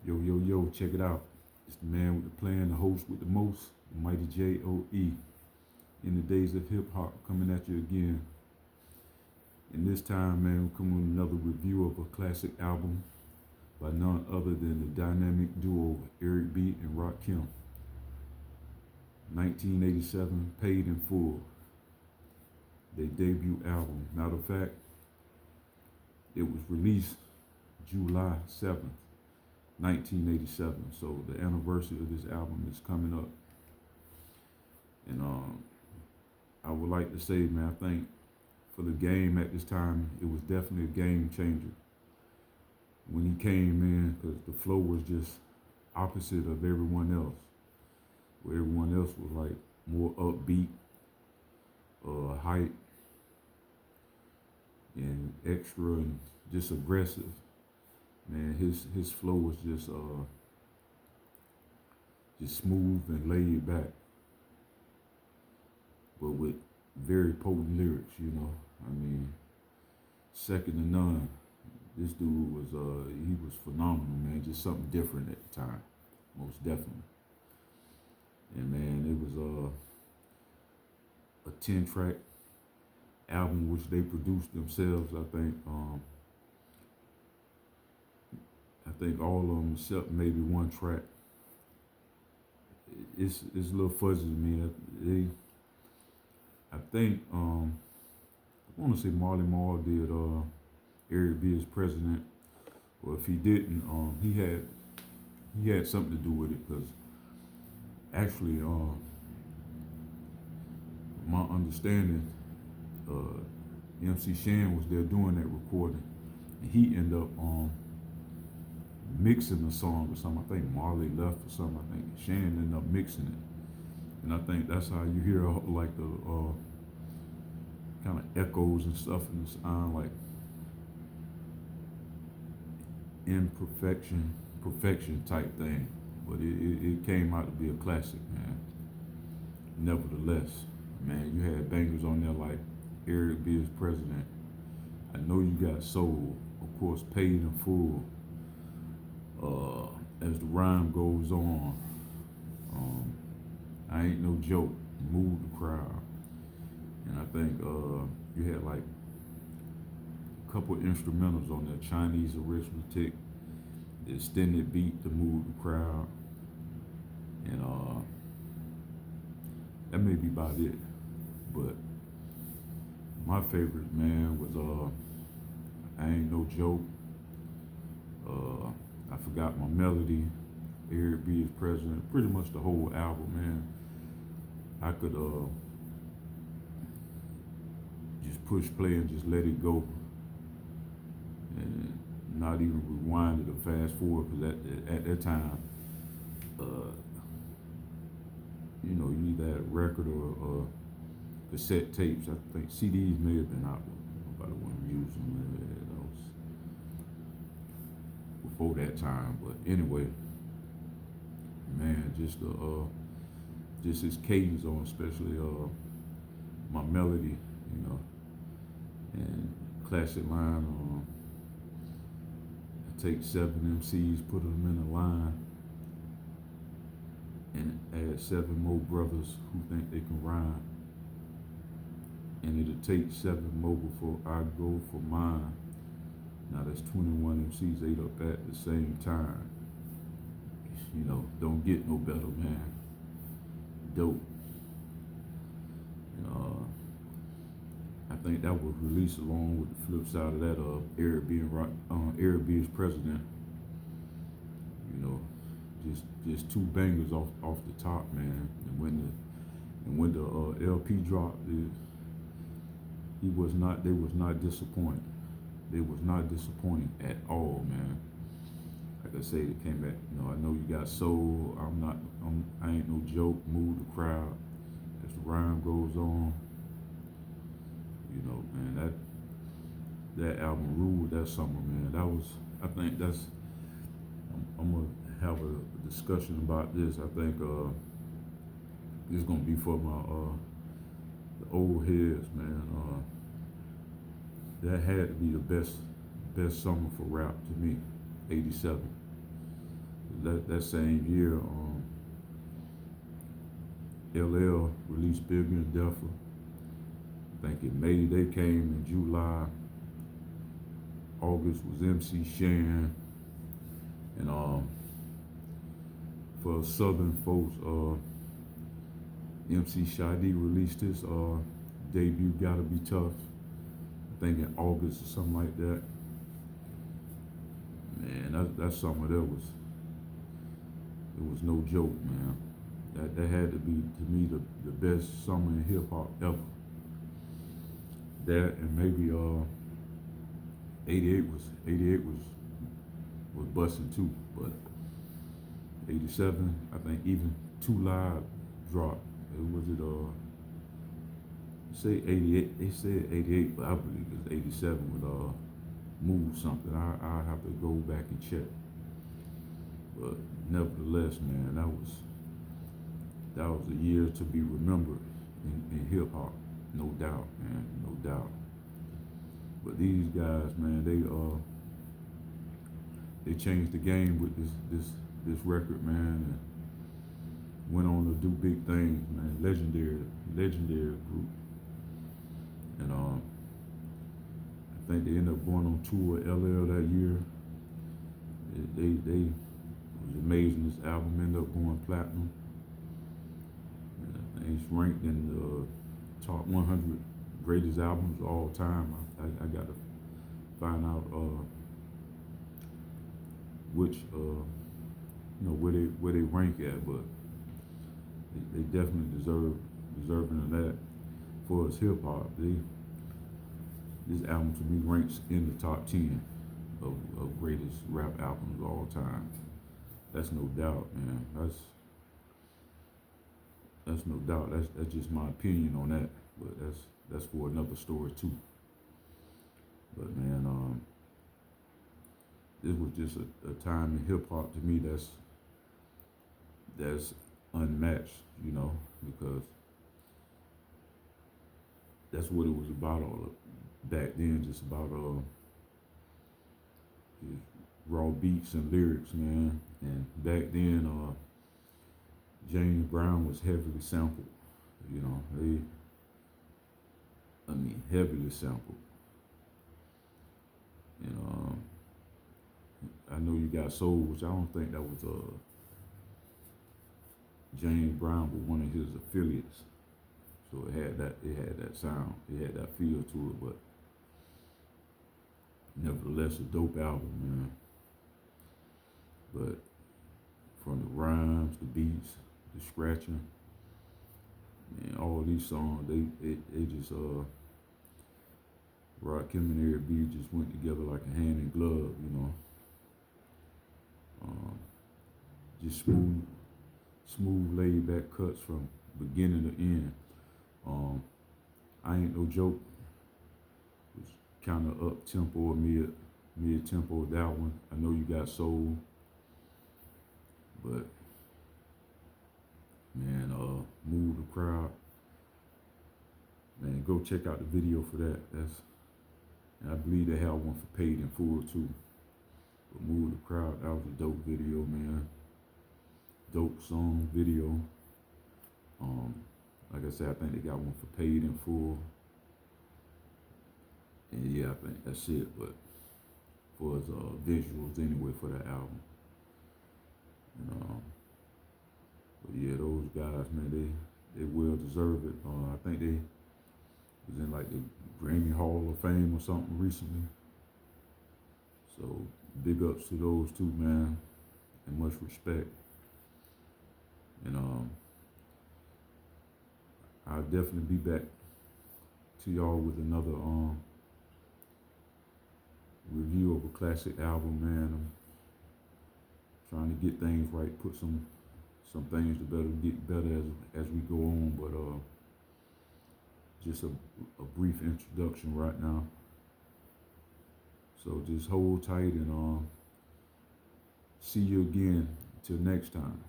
Yo, yo, yo, check it out. It's the man with the plan, the host with the most, the mighty J.O.E. In the days of hip hop, coming at you again. And this time, man, we're coming with another review of a classic album by none other than the dynamic duo Eric B. and Rakim. 1987, Paid in Full, their debut album. Matter of fact, it was released July 7th, 1987. So the anniversary of this album is coming up. And I would like to say, man, I think for the game at this time, it was definitely a game changer when he came in, because the flow was just opposite of everyone else. Where everyone else was like more upbeat, hype, and extra, and just aggressive. Man, his flow was just smooth and laid back, but with very potent lyrics. I mean, second to none. This dude was he was phenomenal, man. Just something different at the time, most definitely. And man, it was a 10-track album which they produced themselves. I think all of them except maybe one track. It's a little fuzzy to me. I think I want to say Marley Marl did Eric B as president, or if he didn't, he had something to do with it, because actually, my understanding, MC Shan was there doing that recording, and he ended up mixing the song or something. I think Marley left or something. I think Shan ended up mixing it, and I think that's how you hear like the kind of echoes and stuff in the sound, like imperfection, perfection type thing. But it came out to be a classic, man. Nevertheless, man, you had bangers on there like Eric B as president. I know you got soul, of course, paid in full. As the rhyme goes on, I ain't no joke, move the crowd. And I think you had like a couple instrumentals on there, Chinese arithmetic, the extended beat to move the crowd, and that may be about it. But my favorite, man, was I Ain't No Joke. I Forgot My Melody, Eric B as president. Pretty much the whole album, man. I could just push play and just let it go, and not even rewind it or fast forward, because at that time, uh, you either had a record or cassette tapes. I think CDs may have been out. Nobody wasn't using them. That was before that time. But anyway, man, just his cadence on, especially my melody, and classic line on. Take 7 MCs, put them in a line, and add 7 more brothers who think they can rhyme. And it'll take 7 more before I go for mine. Now that's 21 MCs ate up at the same time. Don't get no better, man. Dope. And I think that was released along with the flip side of that, Eric Eric B as president. You know, just two bangers off the top, man. And when the LP dropped, they was not disappointed. They was not disappointing at all, man. Like I say, they came back. I know you got soul. I ain't no joke. Move the crowd. As the rhyme goes on, man, that album ruled that summer, man. I think I'm gonna have a discussion about this. I think this is gonna be for my the old heads, man. That had to be the best summer for rap to me, '87. that same year, LL released Bigger and Deffer. I think in May they came. In July, August was MC Shan, and for Southern folks, MC Shy-D released his debut, Gotta Be Tough. I think in August or something like that. Man, that's something that was no joke, man. That had to be, to me, the best summer in hip hop ever. That and maybe 88 was busting too, but 87, I think even Too Live dropped. Was it say 88? They said 88, but I believe it's 87 with Move Something. I have to go back and check. But nevertheless, man, that was a year to be remembered in hip hop, no doubt, man, no doubt. But these guys, man, they changed the game with this record, man, and went on to do big things, man. Legendary group, and I think they ended up going on tour with LL that year. They it was amazing. This album ended up going platinum. And it's ranked in the top 100 greatest albums of all time. I got to find out which where they rank at, but they definitely deserving of that. For us hip hop, this album to me ranks in the top 10 of greatest rap albums of all time. That's no doubt, man. That's no doubt. That's just my opinion on that. But that's for another story too. But man, this was just a time in hip hop to me that's unmatched, because that's what it was about all back then, just about just raw beats and lyrics, man. And back then, James Brown was heavily sampled, heavily sampled. And I Know You Got Soul, which I don't think that was James Brown, but one of his affiliates. So it had that sound, it had that feel to it, but nevertheless a dope album, man. But from the rhymes, the beats, the scratching, and all these songs, they just Rakim and Eric B just went together like a hand in glove, just smooth, laid back cuts from beginning to end. I Ain't No Joke was kind of up tempo or mid tempo. That one, I Know You Got Soul, but man, Move the Crowd. Man, go check out the video for that. And I believe they have one for Paid in Full too. But Move the Crowd, that was a dope video, man. Dope song video. Like I said, I think they got one for Paid in Full. And yeah, I think that's it. But for his visuals anyway for that album. But yeah, those guys, man, they well deserve it. I think they was in like the Grammy Hall of Fame or something recently. So big ups to those two, man, and much respect. And I'll definitely be back to y'all with another review of a classic album, man. I'm trying to get things right, put some things to get better as we go on, but just a brief introduction right now. So just hold tight and see you again till next time.